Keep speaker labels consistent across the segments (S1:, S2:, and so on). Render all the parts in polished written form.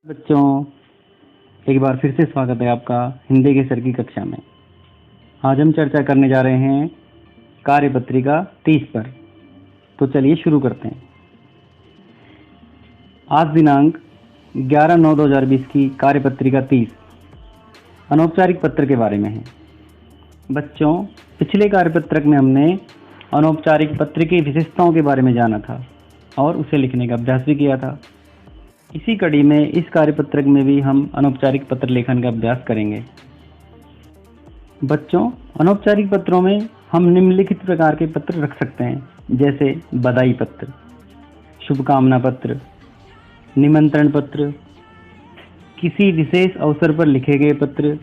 S1: बच्चों, एक बार फिर से स्वागत है आपका हिंदी के सर की कक्षा में। आज हम चर्चा करने जा रहे हैं कार्यपत्रिका 30 पर। तो चलिए शुरू करते हैं। आज दिनांक 11/9/2020 की कार्यपत्रिका 30 अनौपचारिक पत्र के बारे में है। बच्चों, पिछले कार्यपत्रक में हमने अनौपचारिक पत्र की विशेषताओं के बारे में जाना था और उसे लिखने का अभ्यास भी किया था। इसी कड़ी में इस कार्यपत्रक में भी हम अनौपचारिक पत्र लेखन का अभ्यास करेंगे। बच्चों, अनौपचारिक पत्रों में हम निम्नलिखित प्रकार के पत्र रख सकते हैं, जैसे बधाई पत्र, शुभकामना पत्र, निमंत्रण पत्र, किसी विशेष अवसर पर लिखे गए पत्र,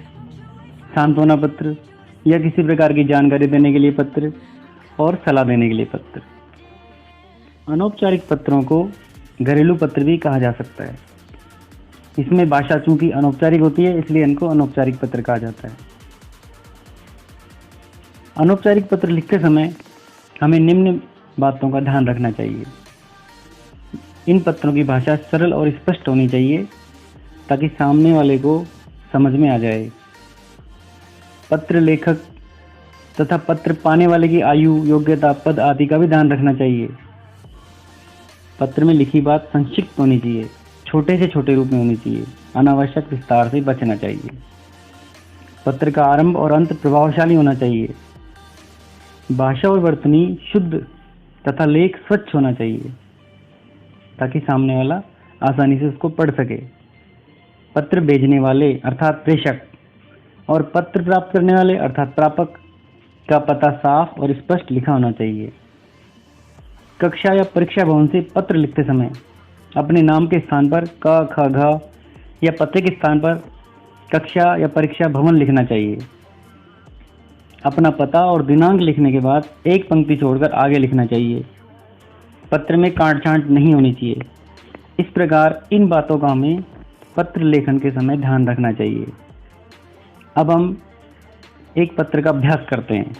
S1: सांत्वना पत्र या किसी प्रकार की जानकारी देने के लिए पत्र और सलाह देने के लिए पत्र। अनौपचारिक पत्रों को घरेलू पत्र भी कहा जा सकता है। इसमें भाषा चूंकि अनौपचारिक होती है, इसलिए इनको अनौपचारिक पत्र कहा जाता है। अनौपचारिक पत्र लिखते समय हमें निम्न बातों का ध्यान रखना चाहिए। इन पत्रों की भाषा सरल और स्पष्ट होनी चाहिए ताकि सामने वाले को समझ में आ जाए। पत्र लेखक तथा पत्र पाने वाले की आयु, योग्यता, पद आदि का भी ध्यान रखना चाहिए। पत्र में लिखी बात संक्षिप्त होनी चाहिए, छोटे से छोटे रूप में होनी चाहिए, अनावश्यक विस्तार से बचना चाहिए। पत्र का आरंभ और अंत प्रभावशाली होना चाहिए। भाषा और वर्तनी शुद्ध तथा लेख स्वच्छ होना चाहिए ताकि सामने वाला आसानी से उसको पढ़ सके। पत्र भेजने वाले अर्थात प्रेषक और पत्र प्राप्त करने वाले अर्थात प्रापक का पता साफ और स्पष्ट लिखा होना चाहिए। कक्षा या परीक्षा भवन से पत्र लिखते समय अपने नाम के स्थान पर क, ख, घ या पते के स्थान पर कक्षा या परीक्षा भवन लिखना चाहिए। अपना पता और दिनांक लिखने के बाद एक पंक्ति छोड़कर आगे लिखना चाहिए। पत्र में काट छांट नहीं होनी चाहिए। इस प्रकार इन बातों का हमें पत्र लेखन के समय ध्यान रखना चाहिए। अब हम एक पत्र का अभ्यास करते हैं।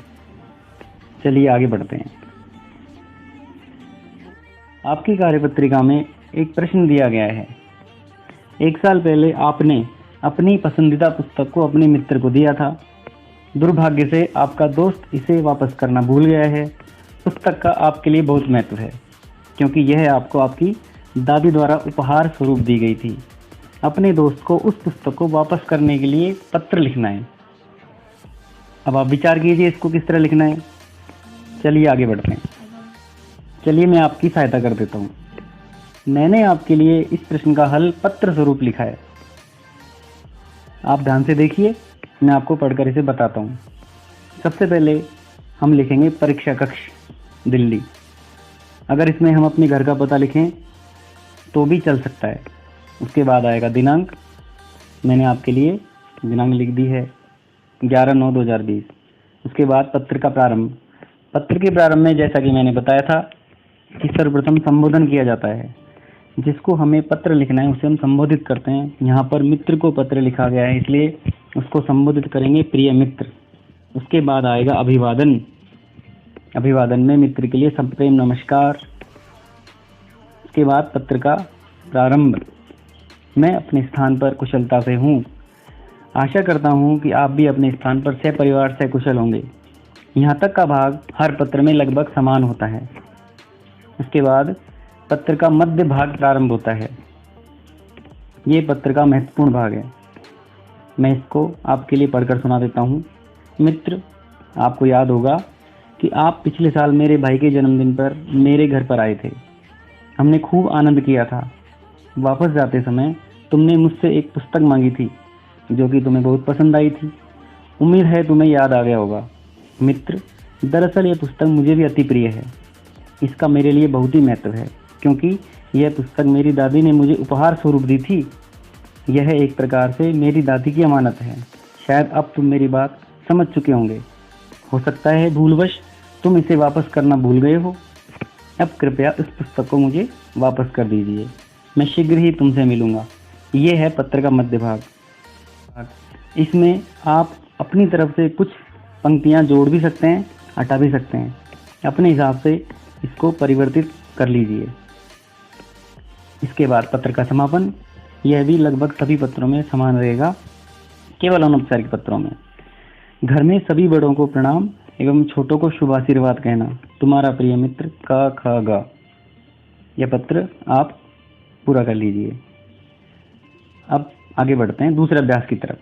S1: चलिए आगे बढ़ते हैं। आपकी कार्यपत्रिका में एक प्रश्न दिया गया है। 1 साल पहले आपने अपनी पसंदीदा पुस्तक को अपने मित्र को दिया था। दुर्भाग्य से आपका दोस्त इसे वापस करना भूल गया है। पुस्तक का आपके लिए बहुत महत्व है क्योंकि यह आपको आपकी दादी द्वारा उपहार स्वरूप दी गई थी। अपने दोस्त को उस पुस्तक को वापस करने के लिए पत्र लिखना है। अब आप विचार कीजिए इसको किस तरह लिखना है। चलिए आगे बढ़ते हैं। चलिए मैं आपकी सहायता कर देता हूँ। मैंने आपके लिए इस प्रश्न का हल पत्र स्वरूप लिखा है। आप ध्यान से देखिए, मैं आपको पढ़कर इसे बताता हूँ। सबसे पहले हम लिखेंगे परीक्षा कक्ष, दिल्ली। अगर इसमें हम अपने घर का पता लिखें तो भी चल सकता है। उसके बाद आएगा दिनांक। मैंने आपके लिए दिनांक लिख दी है 11/9/2020। उसके बाद पत्र का प्रारंभ। पत्र के प्रारंभ में जैसा कि मैंने बताया था कि सर्वप्रथम संबोधन किया जाता है। जिसको हमें पत्र लिखना है उसे हम संबोधित करते हैं। यहाँ पर मित्र को पत्र लिखा गया है, इसलिए उसको संबोधित करेंगे प्रिय मित्र। उसके बाद आएगा अभिवादन। अभिवादन में मित्र के लिए सप्रेम नमस्कार। उसके बाद पत्र का प्रारंभ। मैं अपने स्थान पर कुशलता से हूँ। आशा करता हूँ कि आप भी अपने स्थान पर सपरिवार से कुशल होंगे। यहाँ तक का भाग हर पत्र में लगभग समान होता है। उसके बाद पत्र का मध्य भाग प्रारंभ होता है। ये पत्र का महत्वपूर्ण भाग है। मैं इसको आपके लिए पढ़कर सुना देता हूँ। मित्र, आपको याद होगा कि आप पिछले साल मेरे भाई के जन्मदिन पर मेरे घर पर आए थे। हमने खूब आनंद किया था। वापस जाते समय तुमने मुझसे एक पुस्तक मांगी थी जो कि तुम्हें बहुत पसंद आई थी। उम्मीद है तुम्हें याद आ गया होगा। मित्र, दरअसल यह पुस्तक मुझे भी अति प्रिय है। इसका मेरे लिए बहुत ही महत्व है क्योंकि यह पुस्तक मेरी दादी ने मुझे उपहार स्वरूप दी थी। यह एक प्रकार से मेरी दादी की अमानत है। शायद अब तुम मेरी बात समझ चुके होंगे। हो सकता है भूलवश तुम इसे वापस करना भूल गए हो। अब कृपया इस पुस्तक को मुझे वापस कर दीजिए। मैं शीघ्र ही तुमसे मिलूंगा। ये है पत्र का मध्य भाग। इसमें आप अपनी तरफ से कुछ पंक्तियां जोड़ भी सकते हैं, हटा भी सकते हैं। अपने हिसाब से इसको परिवर्तित कर लीजिए। इसके बाद पत्र का समापन। यह भी लगभग सभी पत्रों में समान रहेगा, केवल अनौपचारिक पत्रों में। घर में सभी बड़ों को प्रणाम एवं छोटों को शुभ आशीर्वाद कहना। तुम्हारा प्रिय मित्र क ख ग। यह पत्र आप पूरा कर लीजिए। अब आगे बढ़ते हैं दूसरे अभ्यास की तरफ।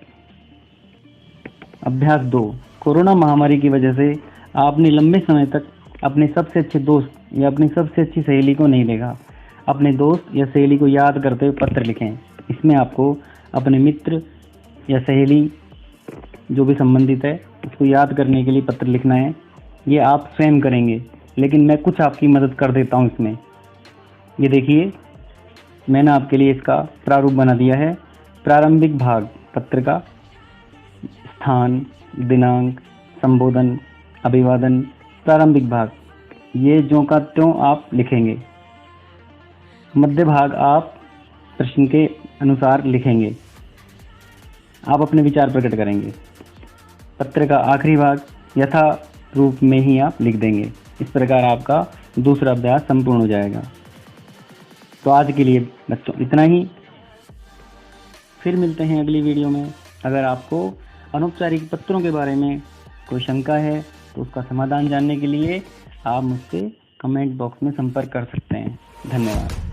S1: अभ्यास 2। कोरोना महामारी की वजह से आपने लंबे समय तक अपने सबसे अच्छे दोस्त या अपनी सबसे अच्छी सहेली को नहीं देखा। अपने दोस्त या सहेली को याद करते हुए पत्र लिखें। इसमें आपको अपने मित्र या सहेली जो भी संबंधित है उसको याद करने के लिए पत्र लिखना है। ये आप स्वयं करेंगे, लेकिन मैं कुछ आपकी मदद कर देता हूँ इसमें। ये देखिए, मैंने आपके लिए इसका प्रारूप बना दिया है। प्रारंभिक भाग पत्र का स्थान, दिनांक, संबोधन, अभिवादन, प्रारंभिक भाग ये ज्यों का त्यों आप लिखेंगे। मध्य भाग आप प्रश्न के अनुसार लिखेंगे। आप अपने विचार प्रकट करेंगे। पत्र का आखिरी भाग यथा रूप में ही आप लिख देंगे। इस प्रकार आपका दूसरा अभ्यास संपूर्ण हो जाएगा। तो आज के लिए बच्चों इतना ही। फिर मिलते हैं अगली वीडियो में। अगर आपको अनौपचारिक पत्रों के बारे में कोई शंका है तो उसका समाधान जानने के लिए आप मुझसे कमेंट बॉक्स में संपर्क कर सकते हैं। धन्यवाद।